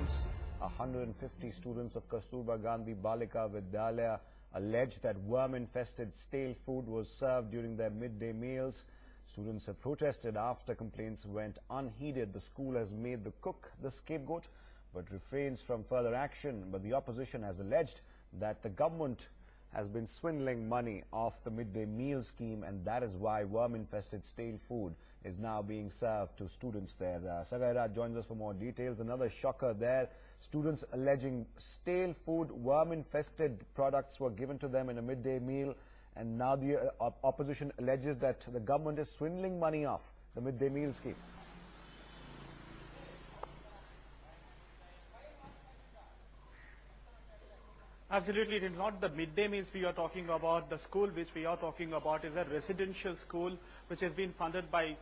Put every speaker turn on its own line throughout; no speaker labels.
students. 150 students of Kasturba Gandhi Balika Vidyalaya alleged that worm-infested stale food was served during their midday meals. Students have protested after complaints went unheeded. The school has made the cook the scapegoat but refrains from further action. But the opposition has alleged that the government has been swindling money off the midday meal scheme, and that is why worm-infested stale food is now being served to students there. Sagaira joins us for more details. Another shocker there. Students alleging stale food, worm-infested products were given to them in a midday meal, and now the opposition alleges that the government is swindling money off the midday meal scheme.
Absolutely, it is not the midday meals we are talking about. The school which we are talking about is a residential school which has been funded by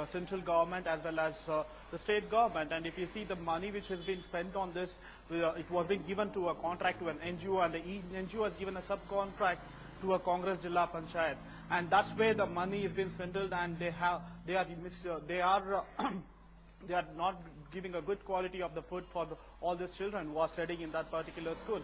central government as well as the state government. And if you see the money which has been spent on this, it was being given to a contract to an NGO, and the NGO has given a subcontract to a Congress Jilla Panchayat, and that's where the money has been swindled, and they are not giving a good quality of the food for all the children who are studying in that particular school.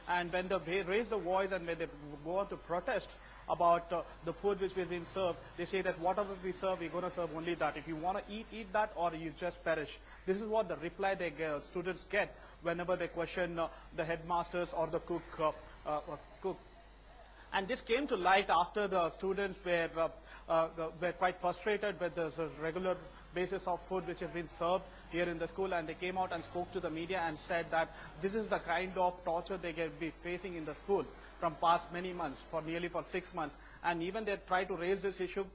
And when they raise the voice and when they go on to protest about the food which has been served, they say that whatever we serve, we're going to serve only that. If you want to eat that, or you just perish. This is what the reply students get whenever they question the headmasters or the cook. And this came to light after the students were quite frustrated with the regular basis of food which has been served here in the school, and they came out and spoke to the media and said that this is the kind of torture they can be facing in the school from past many months, nearly 6 months. And even they tried to raise this issue,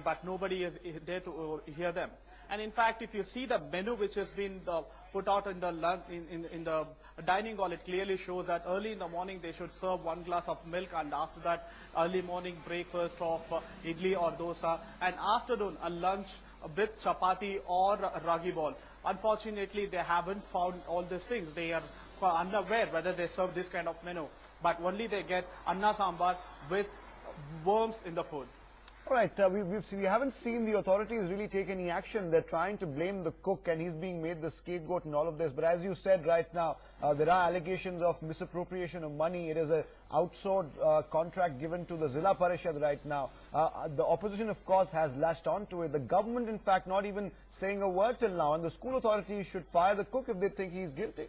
but nobody is there to hear them. And in fact, if you see the menu which has been put out in the dining hall, it clearly shows that early in the morning they should serve 1 glass of milk, and after that early morning breakfast of idli or dosa, and afternoon a lunch with chapati or ragi ball. Unfortunately, they haven't found all these things. They are unaware whether they serve this kind of menu, but only they get anna sambar with worms in the food.
All right, we haven't seen the authorities really take any action. They're trying to blame the cook, and he's being made the scapegoat in all of this. But as you said right now, there are allegations of misappropriation of money. It is an outsourced contract given to the Zilla Parishad right now. The opposition, of course, has lashed onto it. The government, in fact, not even saying a word till now. And the school authorities should fire the cook if they think he's guilty.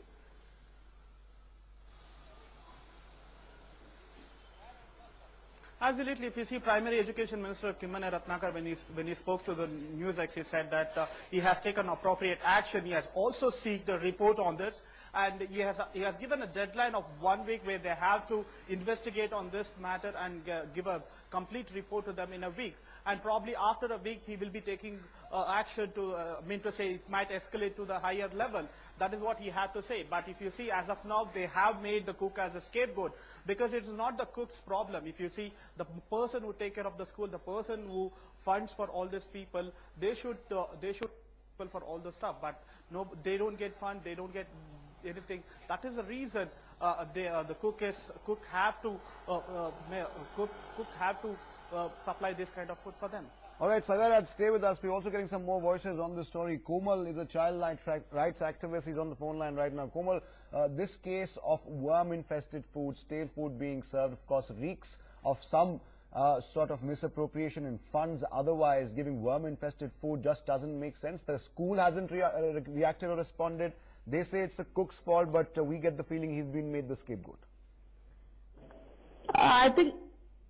Absolutely. If you see Primary Education Minister Kimmane Ratnakar, when he spoke to the NewsX, he said that he has taken appropriate action. He has also sought a report on this, and he has given a deadline of 1 week where they have to investigate on this matter and give a complete report to them in a week. And probably after a week, he will be taking action to say it might escalate to the higher level. That is what he had to say. But if you see, as of now, they have made the cook as a scapegoat, because it's not the cook's problem. If you see, the person who take care of the school, the person who funds for all these people, they should for all the stuff. But no, they don't get fund, they don't get anything. That is the reason the cook have to supply this kind of food for them.
All right, Sagar, stay with us. We're also getting some more voices on this story. Komal is a child rights activist. He's on the phone line right now. Komal, this case of worm-infested food, stale food being served, of course, reeks of some sort of misappropriation in funds. Otherwise, giving worm-infested food just doesn't make sense. The school hasn't reacted or responded. They say it's the cook's fault, but we get the feeling he's been made the scapegoat.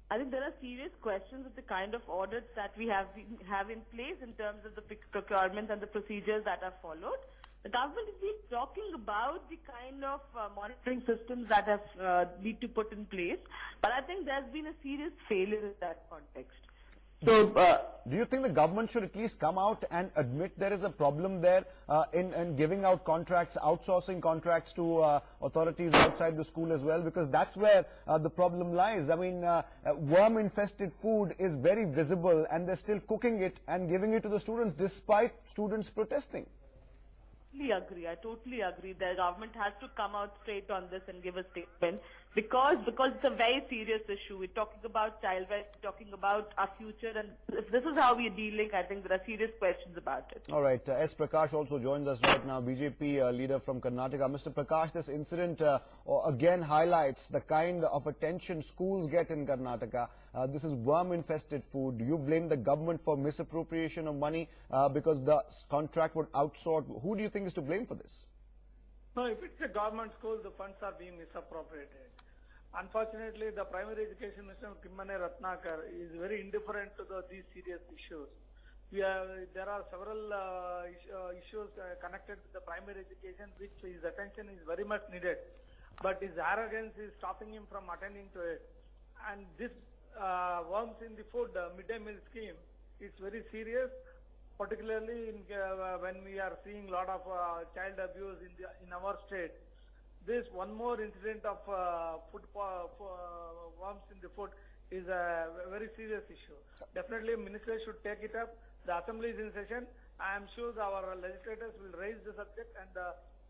I think there are serious questions of the kind of audits that we have in place in terms of the procurement and the procedures that are followed. The government has been talking about the kind of monitoring systems that need to put in place, but I think there's been a serious failure in that context. So,
do you think the government should at least come out and admit there is a problem there in giving out contracts, outsourcing contracts to authorities outside the school as well? Because that's where the problem lies. I mean, worm-infested food is very visible, and they're still cooking it and giving it to the students despite students protesting.
I totally agree. The government has to come out straight on this and give a statement because it's a very serious issue. We're talking about child rights, we're talking about our future, and if this is how we're dealing, I think there are serious questions about it.
All right. S. Prakash also joins us right now, BJP leader from Karnataka. Mr. Prakash, this incident again highlights the kind of attention schools get in Karnataka. This is worm-infested food. Do you blame the government for misappropriation of money because the contract would outsource? Who do you think is to blame for this?
No, if it's a government school, the funds are being misappropriated. Unfortunately, the primary education minister, Kimmane Ratnakar, is very indifferent to these serious issues. There are several issues connected to the primary education, which his attention is very much needed. But his arrogance is stopping him from attending to it. And this worms in the food midday meal scheme, it's very serious, particularly when we are seeing a lot of child abuse in our state. This one more incident of worms in the food is a very serious issue. Definitely, minister should take it up. The assembly is in session. I am sure our legislators will raise the subject and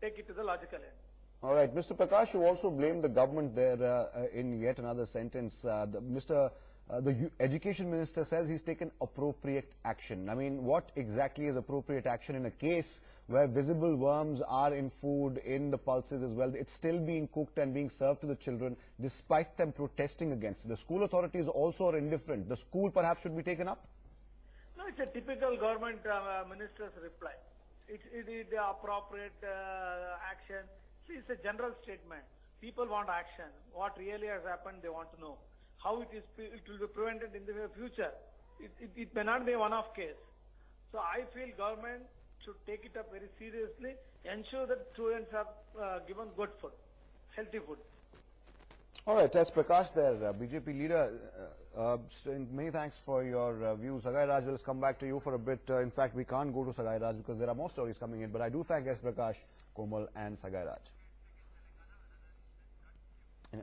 take it to the logical end.
All right. Mr. Prakash, you also blamed the government there in yet another sentence. The education minister says he's taken appropriate action. I mean, what exactly is appropriate action in a case where visible worms are in food, in the pulses as well? It's still being cooked and being served to the children despite them protesting against it. The school authorities also are indifferent. The school perhaps should be taken up?
No, it's a typical government minister's reply. It is the appropriate action. See, it's a general statement. People want action. What really has happened, they want to know. How it will be prevented in the future. It may not be a one-off case. So I feel government should take it up very seriously, ensure that students are given good food, healthy food.
All right, S. Prakash there, BJP leader. Many thanks for your views. Sagai Raj, let's come back to you for a bit. In fact, we can't go to Sagai Raj because there are more stories coming in. But I do thank S. Prakash, Komal and Sagai Raj.